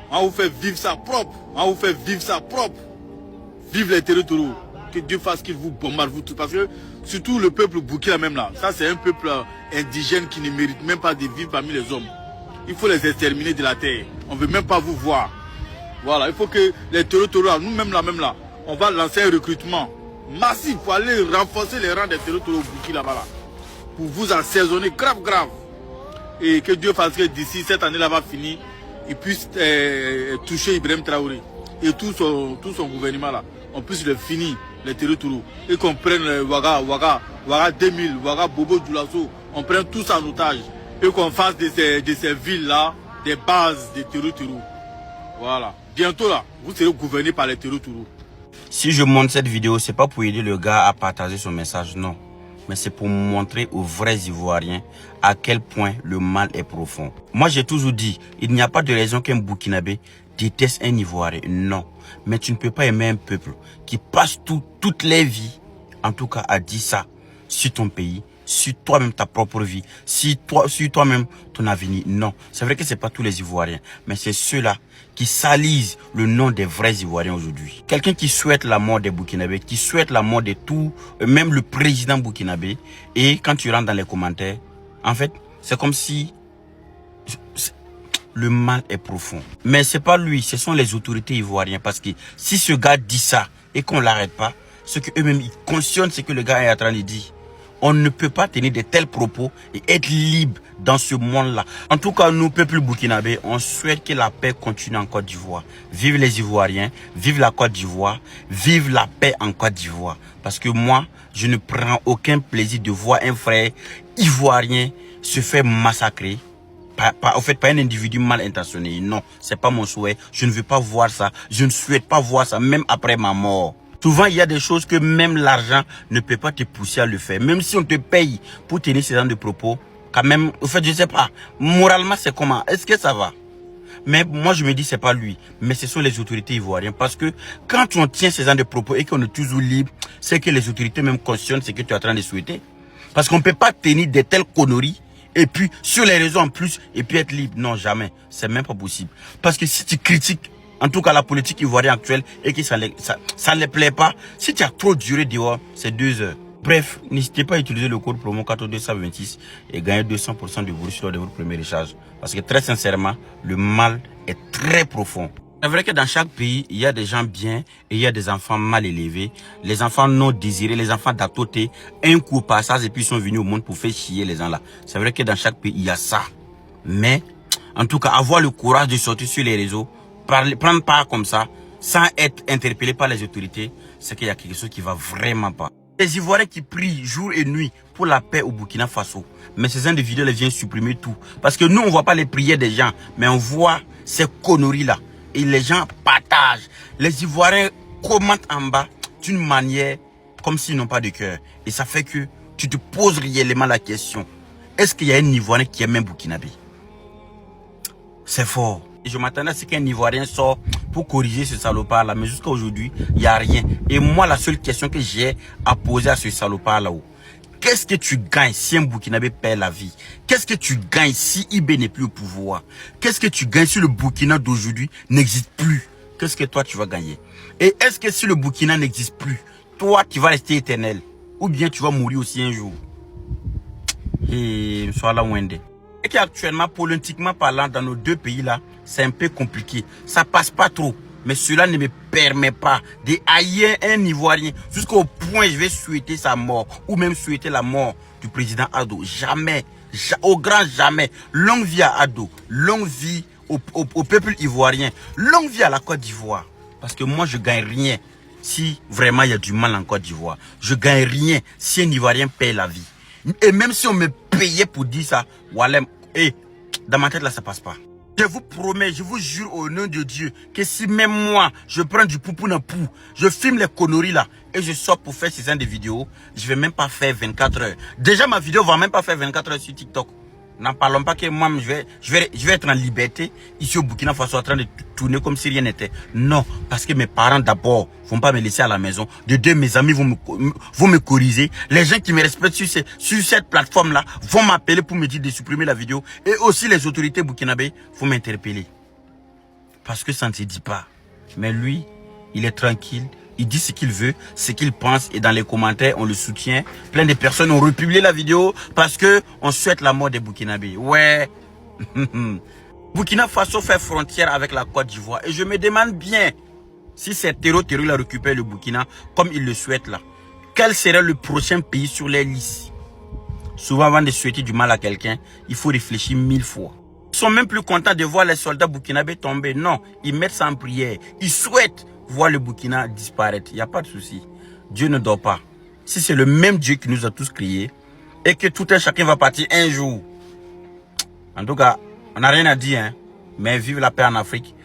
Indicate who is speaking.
Speaker 1: On va vous faire vivre ça propre. On va vous faire vivre ça propre. Vive les territoires. Que Dieu fasse qu'il vous bombarde, vous tous. Parce que surtout le peuple Boukina même là, ça c'est un peuple indigène qui ne mérite même pas de vivre parmi les hommes. Il faut les exterminer de la terre. On ne veut même pas vous voir. Voilà, il faut que les territoires, nous-mêmes là, on va lancer un recrutement massif pour aller renforcer les rangs des territoires Boukina là-bas. Pour vous assaisonner grave. Et que Dieu fasse que d'ici cette année-là va finir, il puisse toucher Ibrahim Traoré et tout son gouvernement là. On puisse le finir, les territoires. Et qu'on prenne Ouaga 2000, Ouaga Bobo Djoulasso, on prenne tout ça en otage. Et qu'on fasse de ces villes-là des bases des territoires. Voilà. Bientôt là, vous serez gouverné par les territoires.
Speaker 2: Si je montre cette vidéo, c'est pas pour aider le gars à partager son message, non. Mais c'est pour montrer aux vrais Ivoiriens à quel point le mal est profond. Moi, j'ai toujours dit, il n'y a pas de raison qu'un Burkinabé déteste un Ivoirien. Non. Mais tu ne peux pas aimer un peuple qui passe toute les vies, en tout cas, à dire ça sur ton pays, sur toi-même ta propre vie, sur toi-même ton avenir. Non. C'est vrai que c'est pas tous les Ivoiriens, mais c'est ceux-là qui salissent le nom des vrais Ivoiriens aujourd'hui. Quelqu'un qui souhaite la mort des Burkinabés, qui souhaite la mort de tout, même le président burkinabé, et quand tu rentres dans les commentaires, en fait, c'est comme si le mal est profond. Mais c'est pas lui, ce sont les autorités ivoiriennes. Parce que si ce gars dit ça et qu'on l'arrête pas, ce qu'eux-mêmes ils cautionnent, ce que le gars est en train de dire. On ne peut pas tenir de tels propos et être libre dans ce monde-là. En tout cas, nous, peuple burkinabé, on souhaite que la paix continue en Côte d'Ivoire. Vive les Ivoiriens, vive la Côte d'Ivoire, vive la paix en Côte d'Ivoire. Parce que moi, je ne prends aucun plaisir de voir un frère ivoirien se faire massacrer. Au fait, pas un individu mal intentionné. Non, c'est pas mon souhait. Je ne veux pas voir ça. Je ne souhaite pas voir ça, même après ma mort. Souvent, il y a des choses que même l'argent ne peut pas te pousser à le faire. Même si on te paye pour tenir ce genre de propos, quand même, au fait, je sais pas. Moralement, c'est comment? Est-ce que ça va? Mais moi, je me dis, c'est pas lui. Mais ce sont les autorités ivoiriennes. Parce que quand on tient ce genre de propos et qu'on est toujours libre, c'est que les autorités même cautionnent ce que tu es en train de souhaiter. Parce qu'on ne peut pas tenir de telles conneries et puis sur les réseaux en plus et puis être libre. Non, jamais. C'est même pas possible. Parce que si tu critiques, en tout cas la politique ivoirienne actuelle, et que ça ne les plaît pas, si tu as trop duré dehors, c'est 2 heures. Bref, n'hésitez pas à utiliser le code promo 40226 et gagner 200% de bourse lors de votre premier échange. Parce que très sincèrement, le mal est très profond. C'est vrai que dans chaque pays, il y a des gens bien et il y a des enfants mal élevés. Les enfants non désirés, les enfants d'atoté, un coup au passage et puis ils sont venus au monde pour faire chier les gens là. C'est vrai que dans chaque pays, il y a ça. Mais, en tout cas, avoir le courage de sortir sur les réseaux, prendre part comme ça, sans être interpellé par les autorités, c'est qu'il y a quelque chose qui va vraiment pas. Les Ivoiriens qui prient jour et nuit pour la paix au Burkina Faso. Mais ces individus les viennent supprimer tout. Parce que nous, on voit pas les prières des gens, mais on voit ces conneries là. Et les gens partagent. Les Ivoiriens commentent en bas d'une manière comme s'ils n'ont pas de cœur. Et ça fait que tu te poses réellement la question. Est-ce qu'il y a un Ivoirien qui aime un Burkinabé? C'est fort. Et je m'attendais à ce qu'un Ivoirien sorte pour corriger ce salopard-là. Mais jusqu'à aujourd'hui, il n'y a rien. Et moi, la seule question que j'ai à poser à ce salopard-là-haut, qu'est-ce que tu gagnes si un Burkinabé perd la vie? Qu'est-ce que tu gagnes si IB n'est plus au pouvoir? Qu'est-ce que tu gagnes si le Burkina d'aujourd'hui n'existe plus? Qu'est-ce que toi tu vas gagner? Et est-ce que si le Burkina n'existe plus, toi tu vas rester éternel? Ou bien tu vas mourir aussi un jour? Et soit là Wende. Et qu'actuellement, politiquement parlant, dans nos deux pays là, c'est un peu compliqué. Ça passe pas trop. Mais cela ne me permet pas de haïr un Ivoirien jusqu'au point où je vais souhaiter sa mort ou même souhaiter la mort du président Ado. Jamais, au grand jamais. Longue vie à Ado, longue vie au peuple ivoirien, longue vie à la Côte d'Ivoire. Parce que moi, je gagne rien si vraiment il y a du mal en Côte d'Ivoire. Je gagne rien si un Ivoirien paye la vie. Et même si on me payait pour dire ça, Walem, dans ma tête là, ça passe pas. Je vous promets, je vous jure au nom de Dieu que si même moi, je prends du poupou dans pou, je filme les conneries là et je sors pour faire ces genre de vidéos, je vais même pas faire 24 heures. Déjà, ma vidéo va même pas faire 24 heures sur TikTok. N'en parlons pas que moi, je vais être en liberté ici au Burkina Faso en train de tourner comme si rien n'était. Non, parce que mes parents d'abord vont pas me laisser à la maison. De deux, mes amis vont me corriger. Les gens qui me respectent sur cette plateforme-là vont m'appeler pour me dire de supprimer la vidéo. Et aussi les autorités burkinabées vont m'interpeller. parce que ça ne se dit pas. Mais lui, il est tranquille. Il dit ce qu'il veut, ce qu'il pense. Et dans les commentaires, on le soutient. Plein de personnes ont republié la vidéo parce que on souhaite la mort des Burkinabés. Ouais. Burkina Faso fait frontière avec la Côte d'Ivoire. Et je me demande bien si ces terroristes récupèrent le Burkina comme ils le souhaitent là. Quel serait le prochain pays sur les listes? Souvent, avant de souhaiter du mal à quelqu'un, il faut réfléchir 1000 fois. Ils sont même plus contents de voir les soldats burkinabés tomber. Non, ils mettent ça en prière. Ils souhaitent voir le Burkina disparaître. Il n'y a pas de souci. Dieu ne dort pas. Si c'est le même Dieu qui nous a tous créés et que tout un chacun va partir un jour. En tout cas, on n'a rien à dire. Hein, mais vive la paix en Afrique.